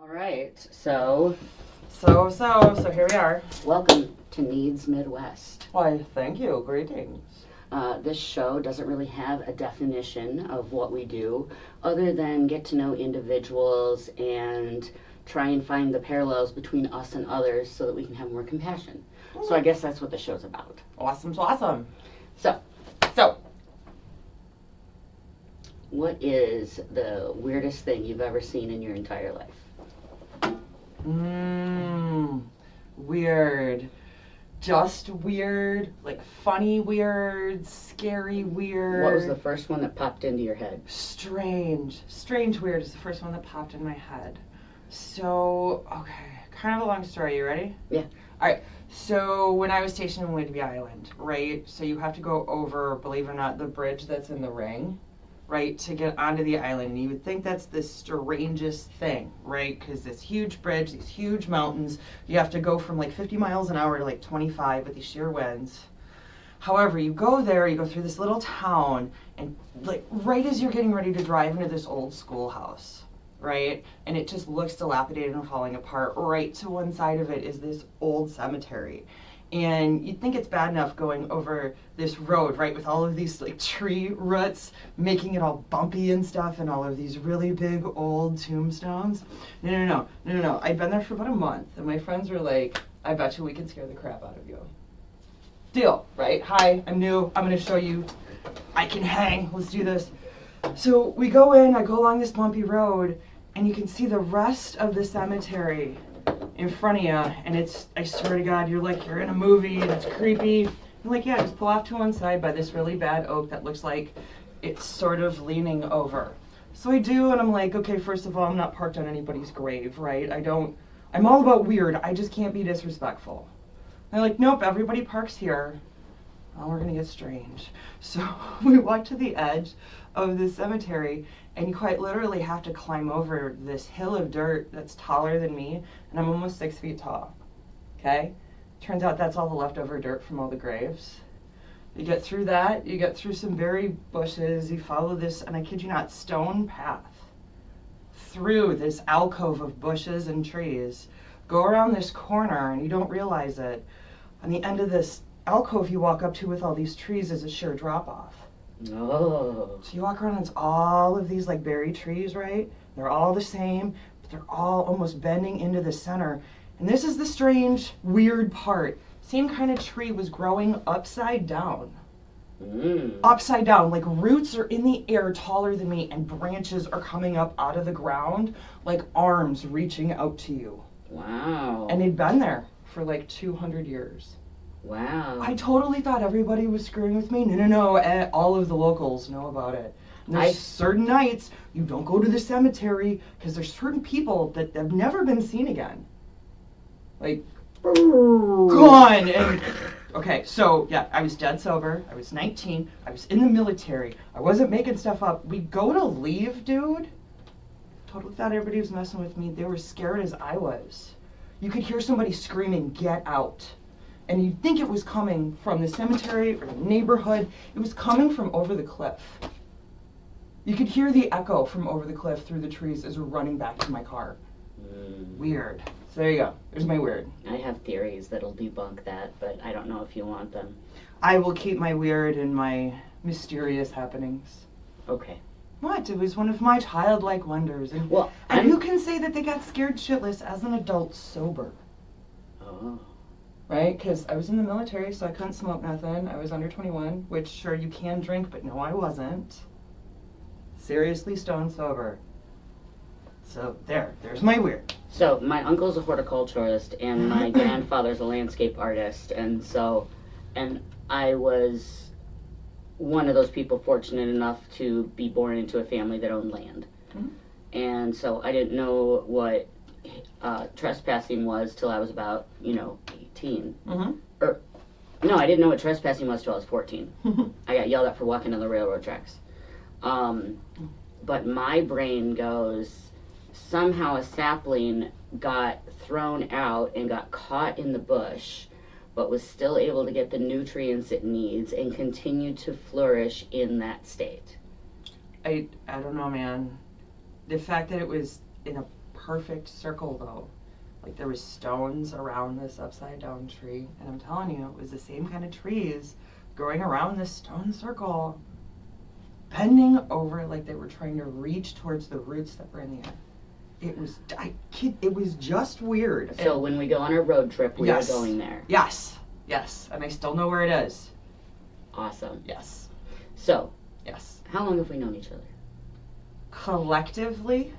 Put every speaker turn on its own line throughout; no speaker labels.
All right, so
So here we are.
welcome to Needs Midwest.
Why, thank you. Greetings.
This show doesn't really have a definition of what we do other than get to know individuals and try and find the parallels between us and others so that we can have more compassion. So I guess that's what the show's about.
Awesome.
So,
So,
what is the weirdest thing you've ever seen in your entire life?
Weird. Just weird, like funny weird, scary weird.
What was the first one that popped into your head?
Strange weird is the first one that popped in my head. So, okay, kind of a long story. You ready?
Yeah.
All right. So when I was stationed in Whidbey Island, right? So you have to go over, believe it or not, the bridge that's in the ring, right, to get onto the island. And you would think that's the strangest thing, right? Because this huge bridge, these huge mountains, you have to go from like 50 miles an hour to like 25 with these sheer winds. However, you go there, you go through this little town, and like right as you're getting ready to drive into this old schoolhouse, right? And it just looks dilapidated and falling apart. Right to one side of it is this old cemetery. And you'd think it's bad enough going over this road, right, with all of these like tree roots making it all bumpy and stuff, and all of these really big old tombstones. No. I'd been there for about a month, and my friends were like, I bet you we can scare the crap out of you. Deal, right? Hi, I'm new. I'm going to show you I can hang. Let's do this. So we go in, I go along this bumpy road, and you can see the rest of the cemetery in front of you, and it's, I swear to God, you're in a movie, and it's creepy. You're like, yeah, just pull off to one side by this really bad oak that looks like it's sort of leaning over. So I do, and I'm like, okay, first of all, I'm not parked on anybody's grave, right? I'm all about weird, I just can't be disrespectful. And they're like, nope, everybody parks here. Oh, we're gonna get strange. So we walk to the edge of the cemetery, and you quite literally have to climb over this hill of dirt that's taller than me, and I'm almost 6 feet tall. Okay? Turns out that's all the leftover dirt from all the graves. You get through that, you get through some berry bushes, you follow this, and I kid you not, stone path through this alcove of bushes and trees. Go around this corner, and you don't realize it. On the end of this alcove you walk up to with all these trees is a sheer drop-off.
Oh.
So you walk around, and it's all of these like berry trees, right? They're all the same, but they're all almost bending into the center. And this is the strange, weird part. Same kind of tree was growing upside down. Upside down, like roots are in the air taller than me, and branches are coming up out of the ground like arms reaching out to you.
Wow.
And they'd been there for like 200 years.
Wow.
I totally thought everybody was screwing with me. No. All of the locals know about it. And there's certain nights you don't go to the cemetery because there's certain people that have never been seen again. Like, gone. And okay, so yeah, I was dead sober. I was 19. I was in the military. I wasn't making stuff up. We go to leave, dude. Totally thought everybody was messing with me. They were scared as I was. You could hear somebody screaming, "Get out." And you'd think it was coming from the cemetery or the neighborhood. It was coming from over the cliff. You could hear the echo from over the cliff through the trees as we're running back to my car. Weird. So there you go. There's my weird.
I have theories that'll debunk that, but I don't know if you want them.
I will keep my weird and my mysterious happenings.
Okay.
What? It was one of my childlike wonders. And who can say that they got scared shitless as an adult sober?
Oh.
Right? Because I was in the military, so I couldn't smoke nothing. I was under 21, which sure you can drink, but no, I wasn't. Seriously stone sober. So there's my weird.
So my uncle's a horticulturist, and my grandfather's a landscape artist, and I was one of those people fortunate enough to be born into a family that owned land. And so I didn't know what trespassing was till I was about, 18. Or, no, I didn't know what trespassing was till I was 14. I got yelled at for walking on the railroad tracks. But my brain goes, somehow a sapling got thrown out and got caught in the bush, but was still able to get the nutrients it needs and continue to flourish in that state.
I don't know, man. The fact that it was in a perfect circle though. Like there was stones around this upside down tree, and I'm telling you, it was the same kind of trees growing around this stone circle, bending over like they were trying to reach towards the roots that were in the air. It was, it was just weird.
So when we go on our road trip, we are going there.
Yes, yes, and I still know where it is.
Awesome.
Yes.
So,
yes.
How long have we known each other?
Collectively?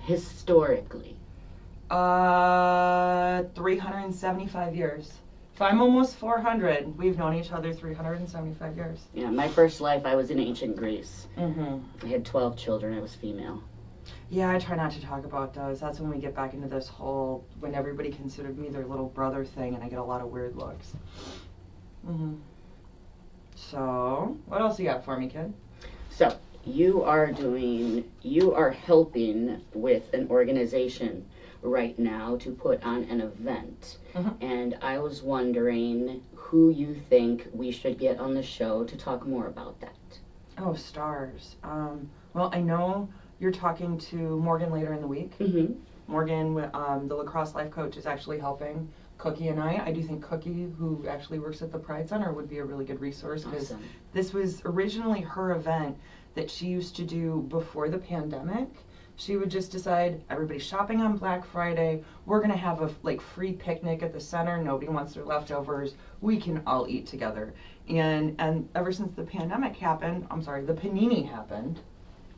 Historically?
375 years. If I'm almost 400, we've known each other 375 years.
Yeah, my first life, I was in ancient Greece.
Mm-hmm.
I had 12 children. I was female.
Yeah, I try not to talk about those. That's when we get back into this whole, when everybody considered me their little brother thing, and I get a lot of weird looks. Mm-hmm. So, what else you got for me, kid?
So, you are helping with an organization right now to put on an event.
Mm-hmm.
And I was wondering who you think we should get on the show to talk more about that.
Oh, stars. Well, I know you're talking to Morgan later in the week.
Mm-hmm.
Morgan, the lacrosse life coach, is actually helping Cookie and I. I do think Cookie, who actually works at the Pride Center, would be a really good resource, because
Awesome.
This was originally her event that she used to do before the pandemic. She would just decide, everybody's shopping on Black Friday, we're going to have a free picnic at the center, nobody wants their leftovers, we can all eat together. And ever since the pandemic happened, the panini happened,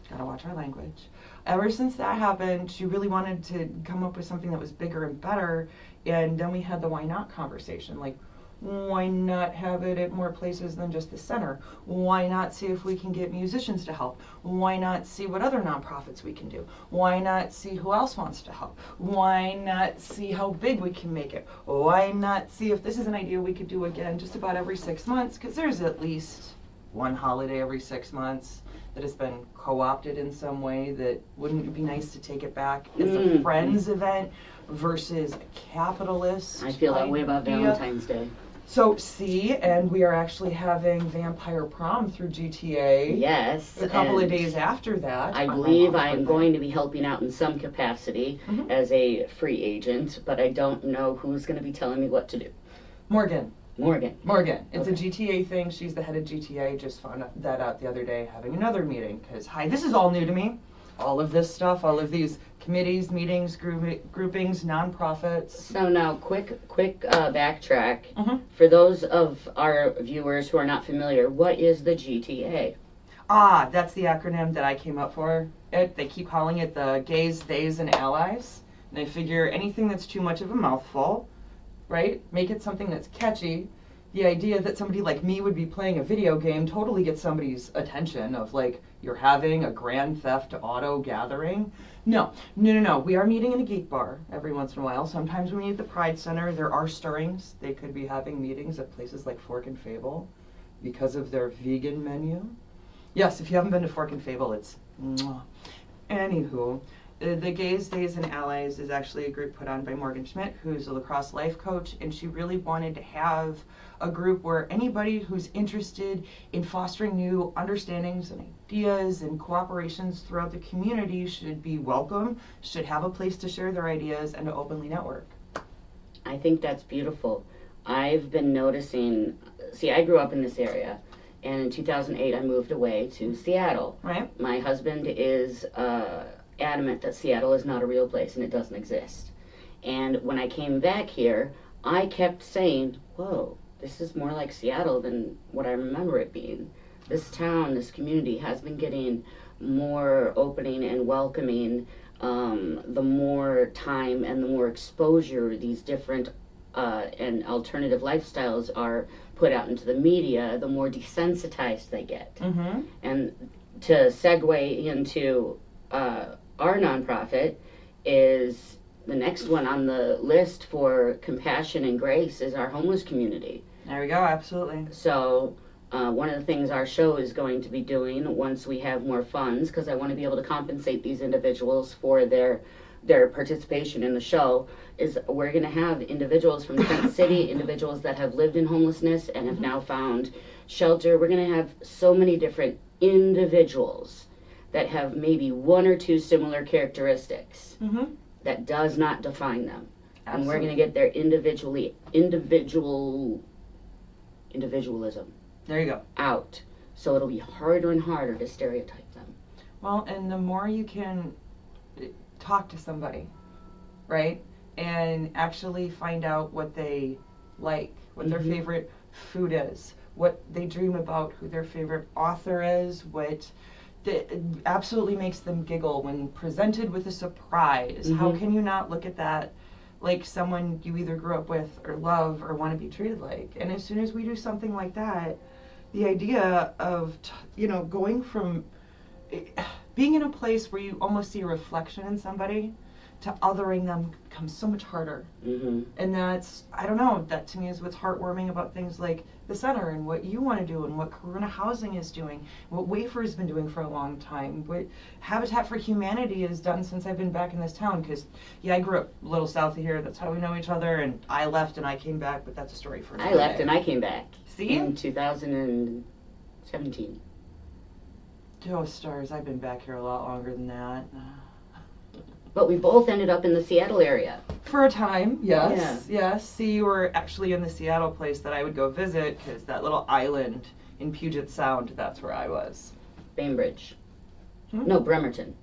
gotta watch our language. Ever since that happened, she really wanted to come up with something that was bigger and better, and then we had the why not conversation. Like, why not have it at more places than just the center? Why not see if we can get musicians to help? Why not see what other nonprofits we can do? Why not see who else wants to help? Why not see how big we can make it? Why not see if this is an idea we could do again just about every 6 months? Because there's at least one holiday every 6 months that has been co-opted in some way. That wouldn't it be nice to take it back as a Friends event versus a capitalist
I feel that way about
idea?
Valentine's Day.
So, and we are actually having Vampire Prom through GTA.
Yes.
A couple of days after that.
I believe I am going to be helping out in some capacity as a free agent, but I don't know who's going to be telling me what to do.
Morgan. It's
Okay.
a GTA thing. She's the head of GTA. Just found that out the other day, having another meeting. Because, this is all new to me. All of this stuff, all of these committees, meetings, groupings, nonprofits.
So now, quick backtrack. For those of our viewers who are not familiar, what is the GTA?
That's the acronym that I came up for. They keep calling it the Gays, Theys, and Allies. And they figure anything that's too much of a mouthful, right? Make it something that's catchy. The idea that somebody like me would be playing a video game totally gets somebody's attention of you're having a Grand Theft Auto gathering. No. We are meeting in a geek bar every once in a while. Sometimes we meet at the Pride Center. There are stirrings. They could be having meetings at places like Fork and Fable because of their vegan menu. Yes, if you haven't been to Fork and Fable, it's mwah. Anywho, the Gays, Days, and Allies is actually a group put on by Morgan Schmidt, who's a lacrosse life coach, and she really wanted to have a group where anybody who's interested in fostering new understandings and ideas and cooperations throughout the community should be welcome, should have a place to share their ideas and to openly network.
I think that's beautiful. I've been noticing, I grew up in this area, and in 2008 I moved away to Seattle.
Right.
My husband is adamant that Seattle is not a real place and it doesn't exist. And when I came back here, I kept saying, whoa, this is more like Seattle than what I remember it being. This town, this community has been getting more opening and welcoming the more time and the more exposure these different and alternative lifestyles are put out into the media, the more desensitized they get. And to segue into our nonprofit is the next one on the list for compassion and grace is our homeless community.
There we go, absolutely.
So one of the things our show is going to be doing once we have more funds, because I want to be able to compensate these individuals for their participation in the show, is we're going to have individuals from Tent City, individuals that have lived in homelessness and have now found shelter. We're going to have so many different individuals that have maybe one or two similar characteristics.
Mm-hmm.
That does not define them.
Absolutely.
And we're going to get their individualism
There you go.
out. So it'll be harder and harder to stereotype them.
Well, and the more you can talk to somebody, right, and actually find out what they like, what their favorite food is, what they dream about, who their favorite author is, what absolutely makes them giggle when presented with a surprise. How can you not look at that like someone you either grew up with or love or want to be treated like? And as soon as we do something like that, the idea of, going from being in a place where you almost see a reflection in somebody to othering them becomes so much harder. And that's, I don't know, that to me is what's heartwarming about things like the center and what you want to do and what Corona Housing is doing, what Wafer's been doing for a long time, what Habitat for Humanity has done since I've been back in this town. Because, I grew up a little south of here, that's how we know each other, and I left and I came back, but that's a story for another day.
I left and I came back.
See?
In 2017.
Oh, stars, I've been back here a lot longer than that.
But we both ended up in the Seattle area.
For a time, yes. Yes. See, you were actually in the Seattle place that I would go visit, because that little island in Puget Sound, that's where I was.
Bainbridge. No, Bremerton.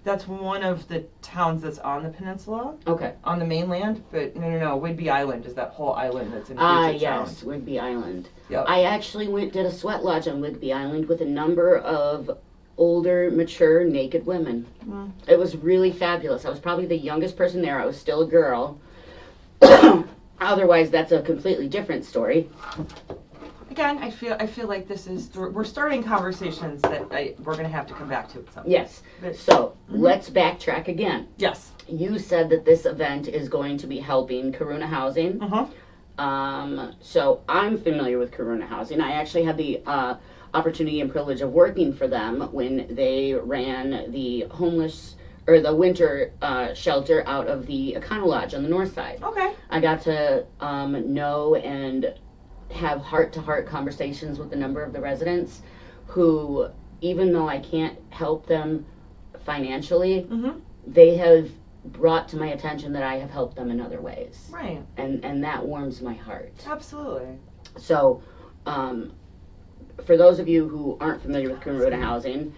That's one of the towns that's on the peninsula.
Okay.
On the mainland, but no. Whidbey Island is that whole island that's in Puget Sound.
Yes, Whidbey Island.
Yep.
I actually did a sweat lodge on Whidbey Island with a number of older, mature, naked women. It was really fabulous. I was probably the youngest person there. I was still a girl. Otherwise, that's a completely different story.
Again, I feel like this is, we're starting conversations that we're going to have to come back to at some point.
Yes. So let's backtrack again.
Yes.
You said that this event is going to be helping Corona Housing. So I'm familiar with Corona Housing. I actually had the opportunity and privilege of working for them when they ran the homeless or the winter shelter out of the Econo Lodge on the north side.
Okay.
I got to know and have heart-to-heart conversations with a number of the residents who, even though I can't help them financially, they have brought to my attention that I have helped them in other ways.
Right.
And that warms my heart.
Absolutely.
So, for those of you who aren't familiar with Corona Housing,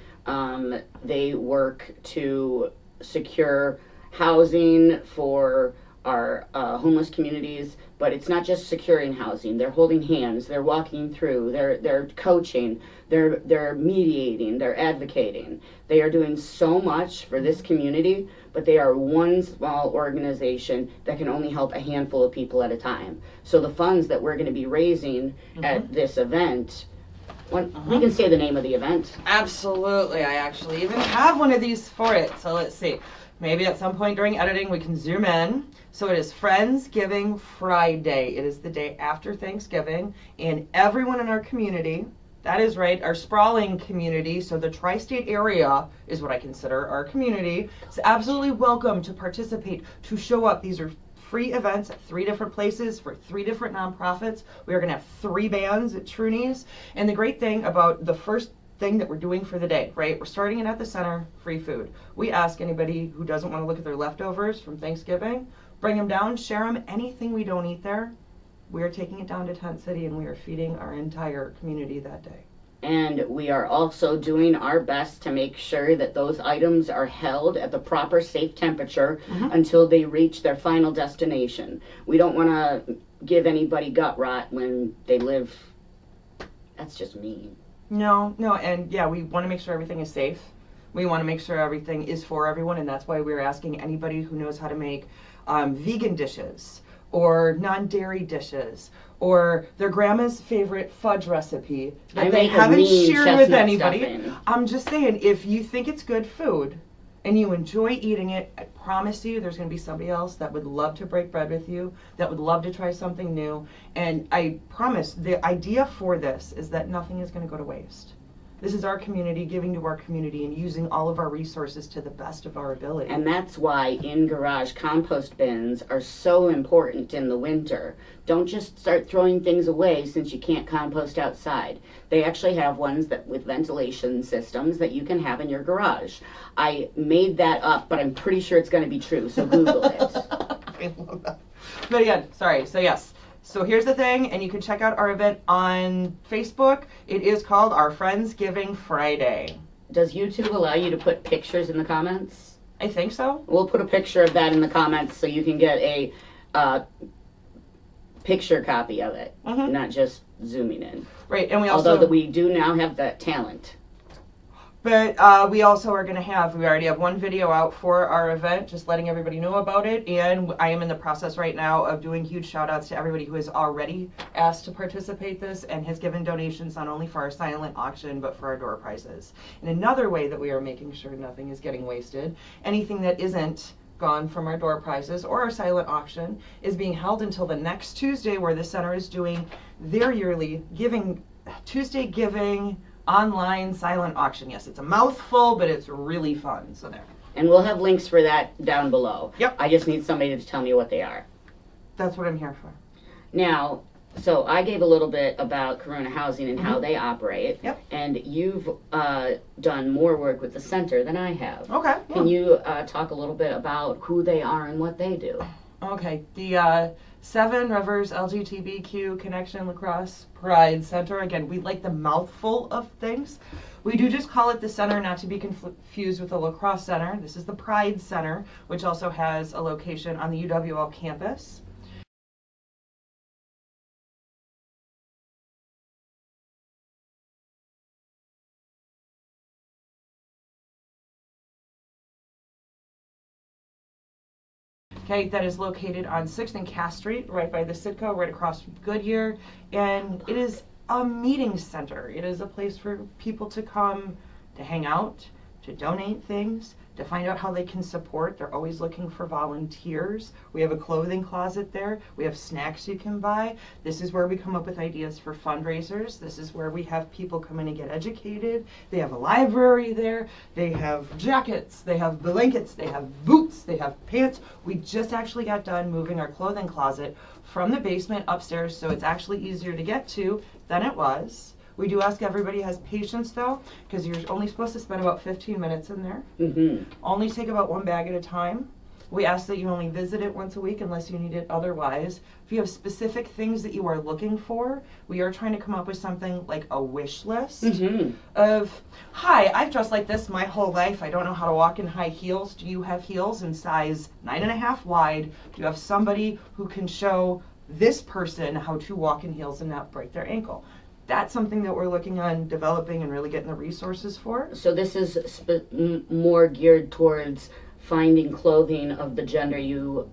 they work to secure housing for our homeless communities, but it's not just securing housing. They're holding hands, they're walking through, they're coaching, they're mediating, they're advocating. They are doing so much for this community, but they are one small organization that can only help a handful of people at a time. So the funds that we're going to be raising at this event, we can say the name of the event.
Absolutely. I actually even have one of these for it. So let's see. Maybe at some point during editing we can zoom in. So it is Friendsgiving Friday. It is the day after Thanksgiving, and everyone in our community, that is right, our sprawling community, so the tri-state area is what I consider our community, is absolutely welcome to participate, to show up. These are free events at 3 different places for 3 different nonprofits. We are going to have 3 bands at Trunee's. And the great thing about the first thing that we're doing for the day, right? We're starting it at the center, free food. We ask anybody who doesn't want to look at their leftovers from Thanksgiving, bring them down, share them. Anything we don't eat there, we are taking it down to Tent City and we are feeding our entire community that day.
And we are also doing our best to make sure that those items are held at the proper safe temperature until they reach their final destination. We don't want to give anybody gut rot when they live. That's just mean.
No, and yeah, we want to make sure everything is safe. We want to make sure everything is for everyone, and that's why we're asking anybody who knows how to make vegan dishes or non-dairy dishes or their grandma's favorite fudge recipe that they haven't shared with anybody.
Stuffing.
I'm just saying, if you think it's good food and you enjoy eating it, I promise you there's going to be somebody else that would love to break bread with you, that would love to try something new. And I promise the idea for this is that nothing is going to go to waste. This is our community giving to our community and using all of our resources to the best of our ability.
And that's why in-garage compost bins are so important in the winter. Don't just start throwing things away since you can't compost outside. They actually have ones that with ventilation systems that you can have in your garage. I made that up, but I'm pretty sure it's going to be true, so Google it.
I love that. But again, sorry, so yes. So here's the thing, and you can check out our event on Facebook. It is called our Friendsgiving Friday.
Does YouTube allow you to put pictures in the comments?
I think so.
We'll put a picture of that in the comments so you can get a picture copy of it, not just zooming in.
Right, and we also...
Although we do now have that talent.
But we also are going to have, we already have one video out for our event, just letting everybody know about it. And I am in the process right now of doing huge shout outs to everybody who has already asked to participate this and has given donations not only for our silent auction, but for our door prizes. And another way that we are making sure nothing is getting wasted, anything that isn't gone from our door prizes or our silent auction is being held until the next Tuesday, where the center is doing their yearly Tuesday giving online silent auction. Yes, it's a mouthful, but it's really fun. So there.
And we'll have links for that down below.
Yep.
I just need somebody to tell me what they are.
That's what I'm here for.
Now, so I gave a little bit about Corona Housing and how they operate.
Yep.
And you've done more work with the center than I have.
Okay.
Can you talk a little bit about who they are and what they do?
Okay. The Seven Rivers LGBTQ Connection Lacrosse Pride Center. Again, we like the mouthful of things. We do just call it the center, not to be confused with the lacrosse center. This is the Pride Center, which also has a location on the UWL campus. Okay, that is located on 6th and Cass Street, right by the Citgo, right across from Goodyear. And it is a meeting center. It is a place for people to come to hang out, to donate things, to find out how they can support. They're always looking for volunteers. We have a clothing closet there. We have snacks you can buy. This is where we come up with ideas for fundraisers. This is where we have people come in and get educated. They have a library there. They have jackets. They have blankets. They have boots. They have pants. We just actually got done moving our clothing closet from the basement upstairs, so it's actually easier to get to than it was. We do ask everybody has patience though, because you're only supposed to spend about 15 minutes in there. Only take about one bag at a time. We ask that you only visit it once a week unless you need it otherwise. If you have specific things that you are looking for, we are trying to come up with something like a wish list of, hi, I've dressed like this my whole life. I don't know how to walk in high heels. Do you have heels in size 9.5 wide? Do you have somebody who can show this person how to walk in heels and not break their ankle? That's something that we're looking on developing and really getting the resources for.
So this is more geared towards finding clothing of the gender you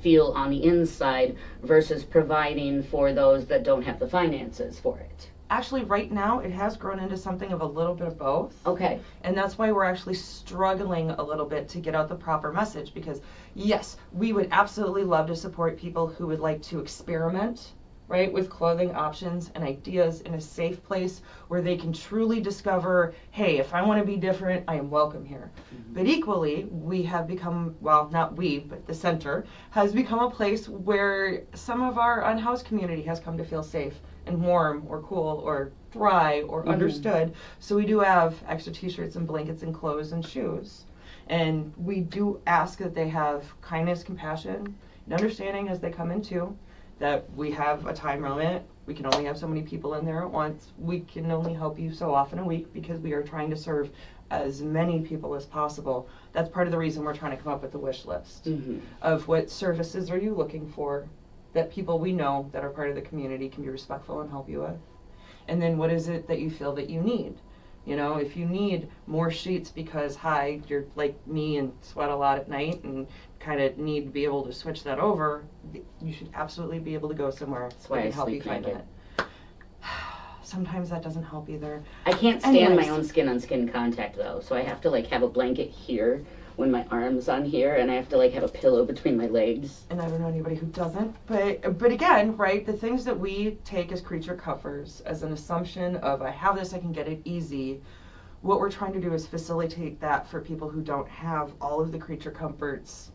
feel on the inside versus providing for those that don't have the finances for it.
Actually, right now, it has grown into something of a little bit of both.
Okay.
And that's why we're actually struggling a little bit to get out the proper message, because yes, we would absolutely love to support people who would like to experiment, right, with clothing options and ideas in a safe place where they can truly discover, hey, if I want to be different, I am welcome here. But equally, we have become, well, not we, but the center has become a place where some of our unhoused community has come to feel safe and warm or cool or dry or understood. So we do have extra t-shirts and blankets and clothes and shoes. And we do ask that they have kindness, compassion, and understanding as they come in too. That we have a time limit. We can only have so many people in there at once. We can only help you so often a week because we are trying to serve as many people as possible. That's part of the reason we're trying to come up with the wish list of what services are you looking for that people we know that are part of the community can be respectful and help you with. And then what is it that you feel that you need? You know, if you need more sheets because, hi, you're like me and sweat a lot at night and kind of need to be able to switch that over, you should absolutely be able to go somewhere that can help you find it. Sometimes that doesn't help either.
I can't stand my own skin on skin contact though, so I have to like have a blanket here when my arm's on here and I have to like have a pillow between my legs.
And I don't know anybody who doesn't, but again, right, the things that we take as creature comforts, as an assumption of I have this, I can get it easy, what we're trying to do is facilitate that for people who don't have all of the creature comforts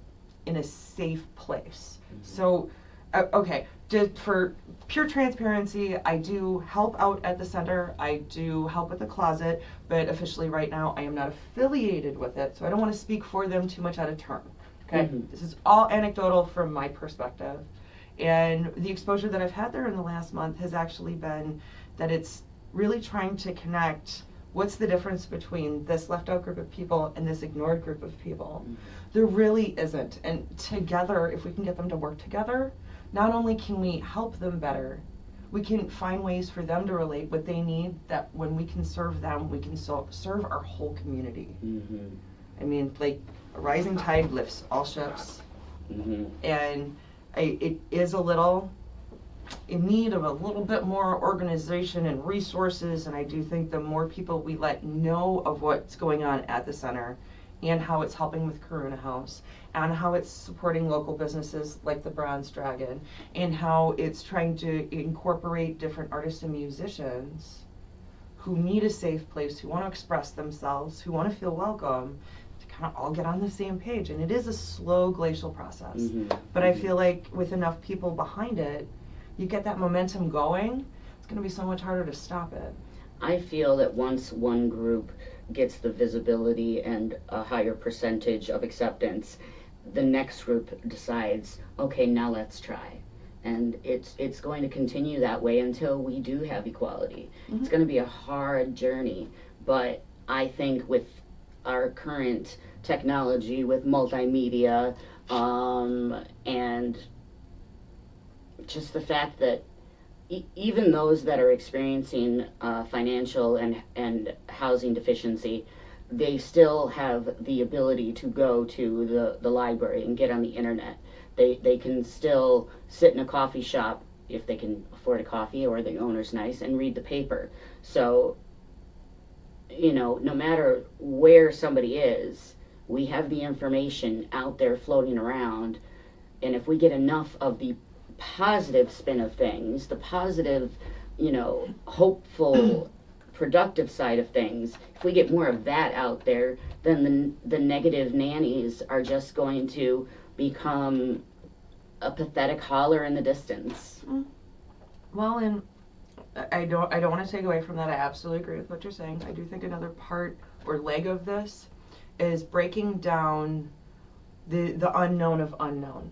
in a safe place. So, okay, just for pure transparency, I do help out at the center. I do help with the closet, but officially right now I am not affiliated with it, so I don't want to speak for them too much out of turn. Okay, this is all anecdotal from my perspective, and the exposure that I've had there in the last month has actually been that it's really trying to connect. What's the difference between this left out group of people and this ignored group of people? There really isn't. And together, if we can get them to work together, not only can we help them better, we can find ways for them to relate what they need, that when we can serve them, we can serve our whole community. I mean, like, a rising tide lifts all ships. And it is a little in need of a little bit more organization and resources, and I do think the more people we let know of what's going on at the center and how it's helping with Karuna House and how it's supporting local businesses like the Bronze Dragon and how it's trying to incorporate different artists and musicians who need a safe place, who want to express themselves, who want to feel welcome, to kind of all get on the same page. And it is a slow glacial process, but I feel like with enough people behind it, you get that momentum going, it's going to be so much harder to stop it.
I feel that once one group gets the visibility and a higher percentage of acceptance, the next group decides, okay, now let's try. And it's going to continue that way until we do have equality. It's going to be a hard journey, but I think with our current technology, with multimedia, and just the fact that even those that are experiencing financial and housing deficiency, they still have the ability to go to the library and get on the internet. They can still sit in a coffee shop if they can afford a coffee or the owner's nice and read the paper. So, you know, no matter where somebody is, we have the information out there floating around, and if we get enough of the positive spin of things, the positive, you know, hopeful, productive side of things, if we get more of that out there, then the negative nannies are just going to become a pathetic holler in the distance.
Well, and I don't want to take away from that. I absolutely agree with what you're saying. I do think another part or leg of this is breaking down the unknown of unknown,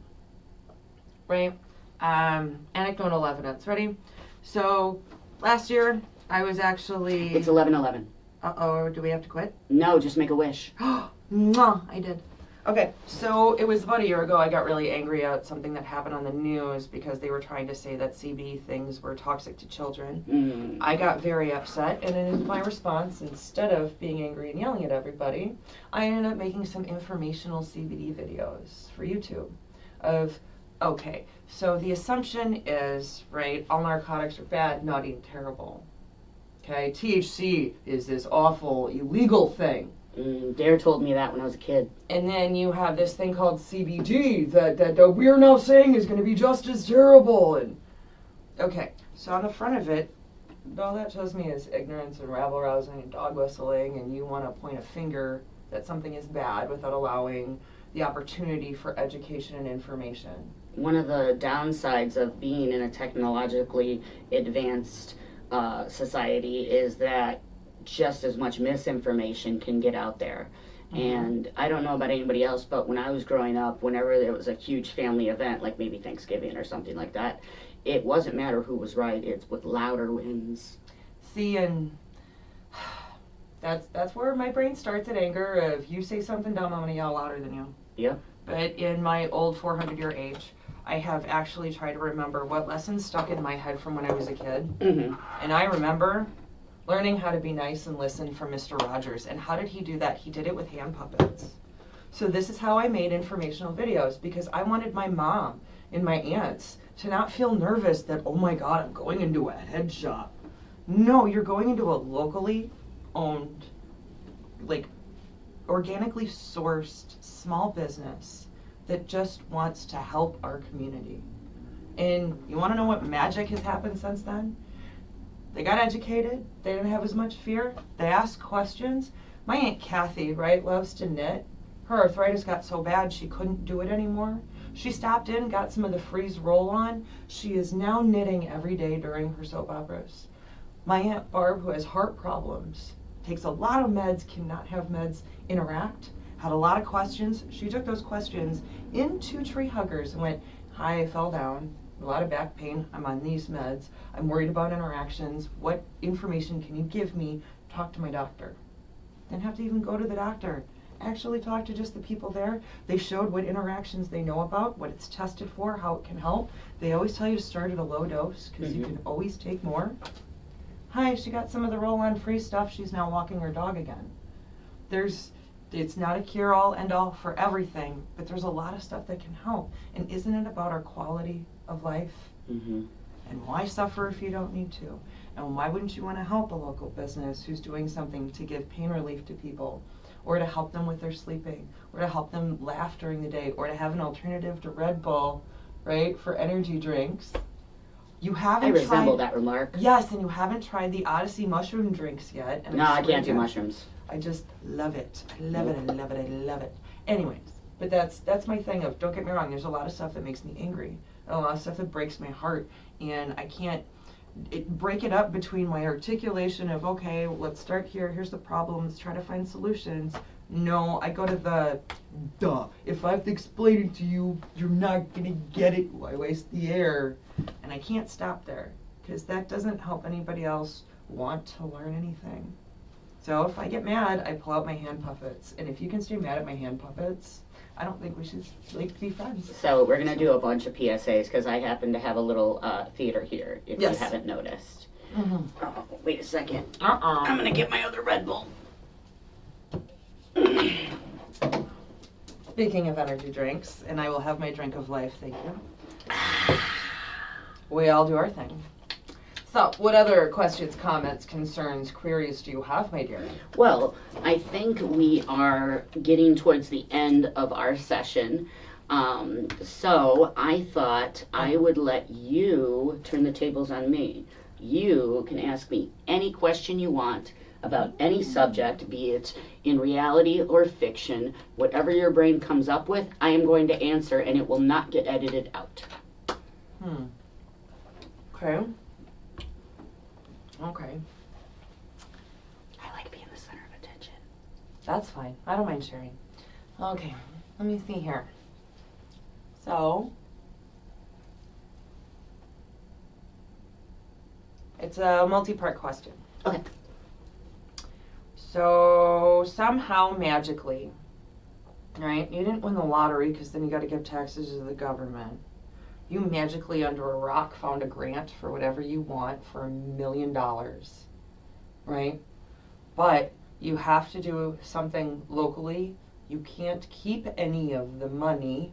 right? Anecdotal evidence. Ready? So last year I was actually...
It's 11/11.
Uh-oh, do we have to quit?
No, just make a wish.
Mwah, I did. Okay, so it was about a year ago I got really angry at something that happened on the news because they were trying to say that CBD things were toxic to children. I got very upset, and in my response, instead of being angry and yelling at everybody, I ended up making some informational CBD videos for YouTube of, okay, so the assumption is, right, all narcotics are bad, naughty, and terrible. Okay, THC is this awful, illegal thing.
Dare told me that when I was a kid.
And then you have this thing called CBD that we're now saying is going to be just as terrible. And okay, so on the front of it, all that shows me is ignorance and rabble-rousing and dog whistling, and you want to point a finger that something is bad without allowing the opportunity for education and information.
One of the downsides of being in a technologically advanced society is that just as much misinformation can get out there. And I don't know about anybody else, but when I was growing up, whenever there was a huge family event, like maybe Thanksgiving or something like that, it wasn't matter who was right, it's what louder wins.
See, and that's where my brain starts at anger. If you say something dumb, I'm going to yell louder than you.
Yeah.
But in my old 400-year age, I have actually tried to remember what lessons stuck in my head from when I was a kid. And I remember learning how to be nice and listen from Mr. Rogers. And how did he do that? He did it with hand puppets. So this is how I made informational videos, because I wanted my mom and my aunts to not feel nervous that, oh my God, I'm going into a head shop. No, you're going into a locally owned, like, organically sourced small business that just wants to help our community. And you want to know what magic has happened since then? They got educated. They didn't have as much fear. They asked questions. My Aunt Kathy, right, loves to knit. Her arthritis got so bad she couldn't do it anymore. She stopped in, got some of the Freeze roll-on. She is now knitting every day during her soap operas. My Aunt Barb, who has heart problems, takes a lot of meds, cannot have meds interact, had a lot of questions. She took those questions into Tree Huggers and went, hi, I fell down, a lot of back pain, I'm on these meds, I'm worried about interactions, what information can you give me? Talk to my doctor. Didn't have to even go to the doctor. Actually talk to just the people there. They showed what interactions they know about, what it's tested for, how it can help. They always tell you to start at a low dose because you can always take more. Hi, she got some of the roll-on free stuff. She's now walking her dog again. It's not a cure-all, end-all for everything, but there's a lot of stuff that can help. And isn't it about our quality of life?
Mm-hmm.
And why suffer if you don't need to? And why wouldn't you want to help a local business who's doing something to give pain relief to people, or to help them with their sleeping, or to help them laugh during the day, or to have an alternative to Red Bull, right, for energy drinks? You haven't
I resemble that remark.
Yes, and you haven't tried the Odyssey mushroom drinks yet. And
No, I can't do mushrooms.
I just love it. I love it, I love it, I love it. Anyways, but that's my thing of, don't get me wrong, there's a lot of stuff that makes me angry, and a lot of stuff that breaks my heart, and I can't break it up between my articulation of, okay, let's start here, here's the problem, let's try to find solutions. No, I go to the, duh, if I have to explain it to you, you're not gonna get it, why waste the air? And I can't stop there, because that doesn't help anybody else want to learn anything. So if I get mad, I pull out my hand puppets, and if you can stay mad at my hand puppets, I don't think we should be friends.
So we're gonna do a bunch of PSAs, because I happen to have a little theater here, if you haven't noticed.
Mm-hmm.
Oh, wait a second. I'm gonna get my other Red Bull.
Speaking of energy drinks, and I will have my drink of life, thank you. We all do our thing. So, what other questions, comments, concerns, queries do you have, my dear?
Well, I think we are getting towards the end of our session. So I thought I would let you turn the tables on me. You can ask me any question you want about any subject, be it in reality or fiction. Whatever your brain comes up with, I am going to answer, and it will not get edited out.
Okay. Okay.
I like being the center of attention.
That's fine. I don't mind sharing. Okay. Let me see here. So, it's a multi-part question.
Okay.
So, somehow, magically, right, you didn't win the lottery because then you got to give taxes to the government. You magically, under a rock, found a grant for whatever you want for $1 million, right? But you have to do something locally. You can't keep any of the money,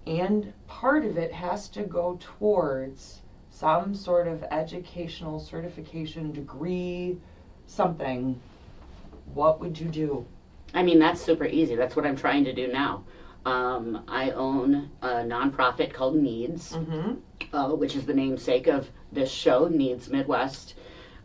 and part of it has to go towards some sort of educational certification degree, something. What would you do?
I mean, that's super easy. That's what I'm trying to do now. I own a nonprofit called Needs, which is the namesake of this show, Needs MidWest.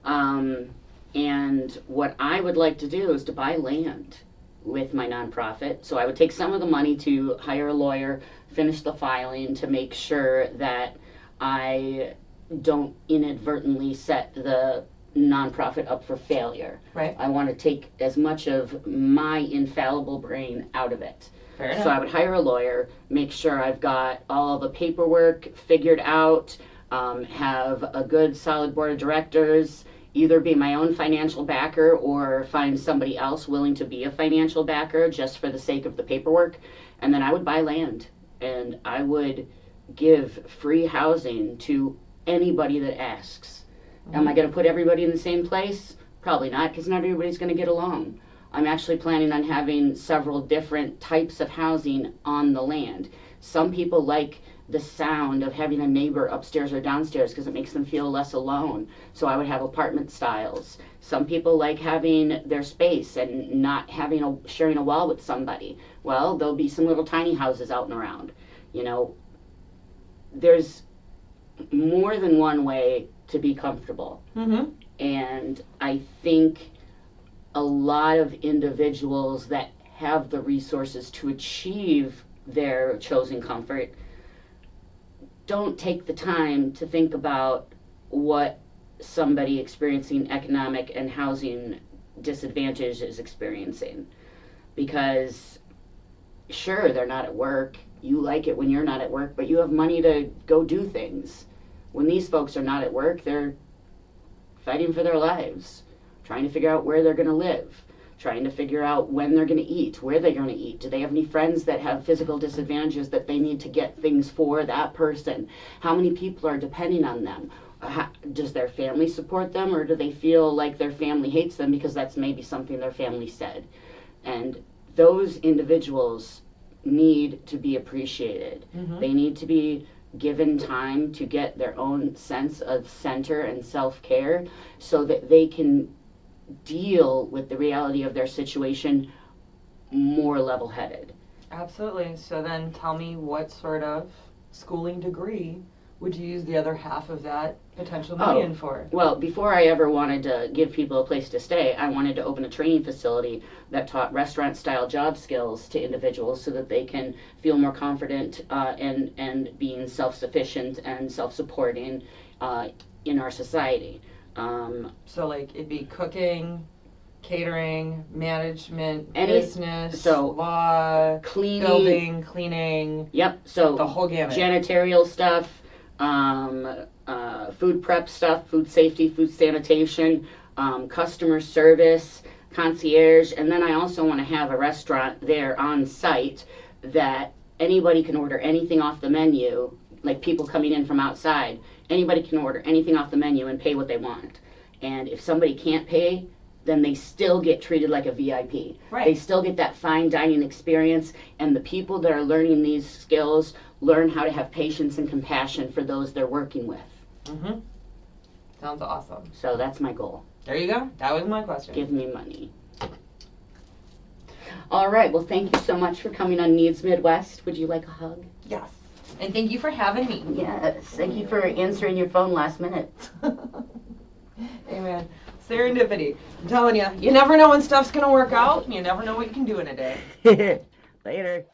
And what I would like to do is to buy land with my nonprofit. So I would take some of the money to hire a lawyer, finish the filing to make sure that I don't inadvertently set the nonprofit up for failure.
Right.
I want to take as much of my infallible brain out of it.
Fair enough.
So I would hire a lawyer, make sure I've got all the paperwork figured out, have a good solid board of directors, either be my own financial backer or find somebody else willing to be a financial backer just for the sake of the paperwork. And then I would buy land, and I would give free housing to anybody that asks. Am I going to put everybody in the same place? Probably not, because not everybody's going to get along. I'm actually planning on having several different types of housing on the land. Some people like the sound of having a neighbor upstairs or downstairs because it makes them feel less alone. So I would have apartment styles. Some people like having their space and not sharing a wall with somebody. Well, there'll be some little tiny houses out and around. You know, there's more than one way to be comfortable.
Mm-hmm.
And I think a lot of individuals that have the resources to achieve their chosen comfort don't take the time to think about what somebody experiencing economic and housing disadvantage is experiencing. Because sure, they're not at work. You like it when you're not at work, but you have money to go do things. When these folks are not at work, they're fighting for their lives, trying to figure out where they're going to live, trying to figure out when they're going to eat, where they're going to eat. Do they have any friends that have physical disadvantages that they need to get things for that person? How many people are depending on them? Does their family support them, or do they feel like their family hates them because that's maybe something their family said? And those individuals need to be appreciated.
Mm-hmm.
They need to be given time to get their own sense of center and self-care so that they can deal with the reality of their situation more level-headed.
Absolutely. So then tell me, what sort of schooling degree would you use the other half of that potential million for?
Well, before I ever wanted to give people a place to stay, I wanted to open a training facility that taught restaurant-style job skills to individuals so that they can feel more confident and being self-sufficient and self-supporting in our society.
So like it'd be cooking, catering, management, business,
so
law,
cleaning,
building, cleaning.
Yep. So
the whole gamut.
Janitorial stuff, food prep stuff, food safety, food sanitation, customer service, concierge, and then I also want to have a restaurant there on site that anybody can order anything off the menu, like people coming in from outside. Anybody can order anything off the menu and pay what they want. And if somebody can't pay, then they still get treated like a VIP.
Right.
They still get that fine dining experience, and the people that are learning these skills learn how to have patience and compassion for those they're working with.
Mm-hmm. Sounds awesome.
So that's my goal.
There you go. That was my question.
Give me money. All right. Well, thank you so much for coming on Needs Midwest. Would you like a hug?
Yes. And thank you for having me.
Yes. Thank you for answering your phone last minute.
Amen. Serendipity. I'm telling you, you never know when stuff's going to work out, and you never know what you can do in a day.
Later.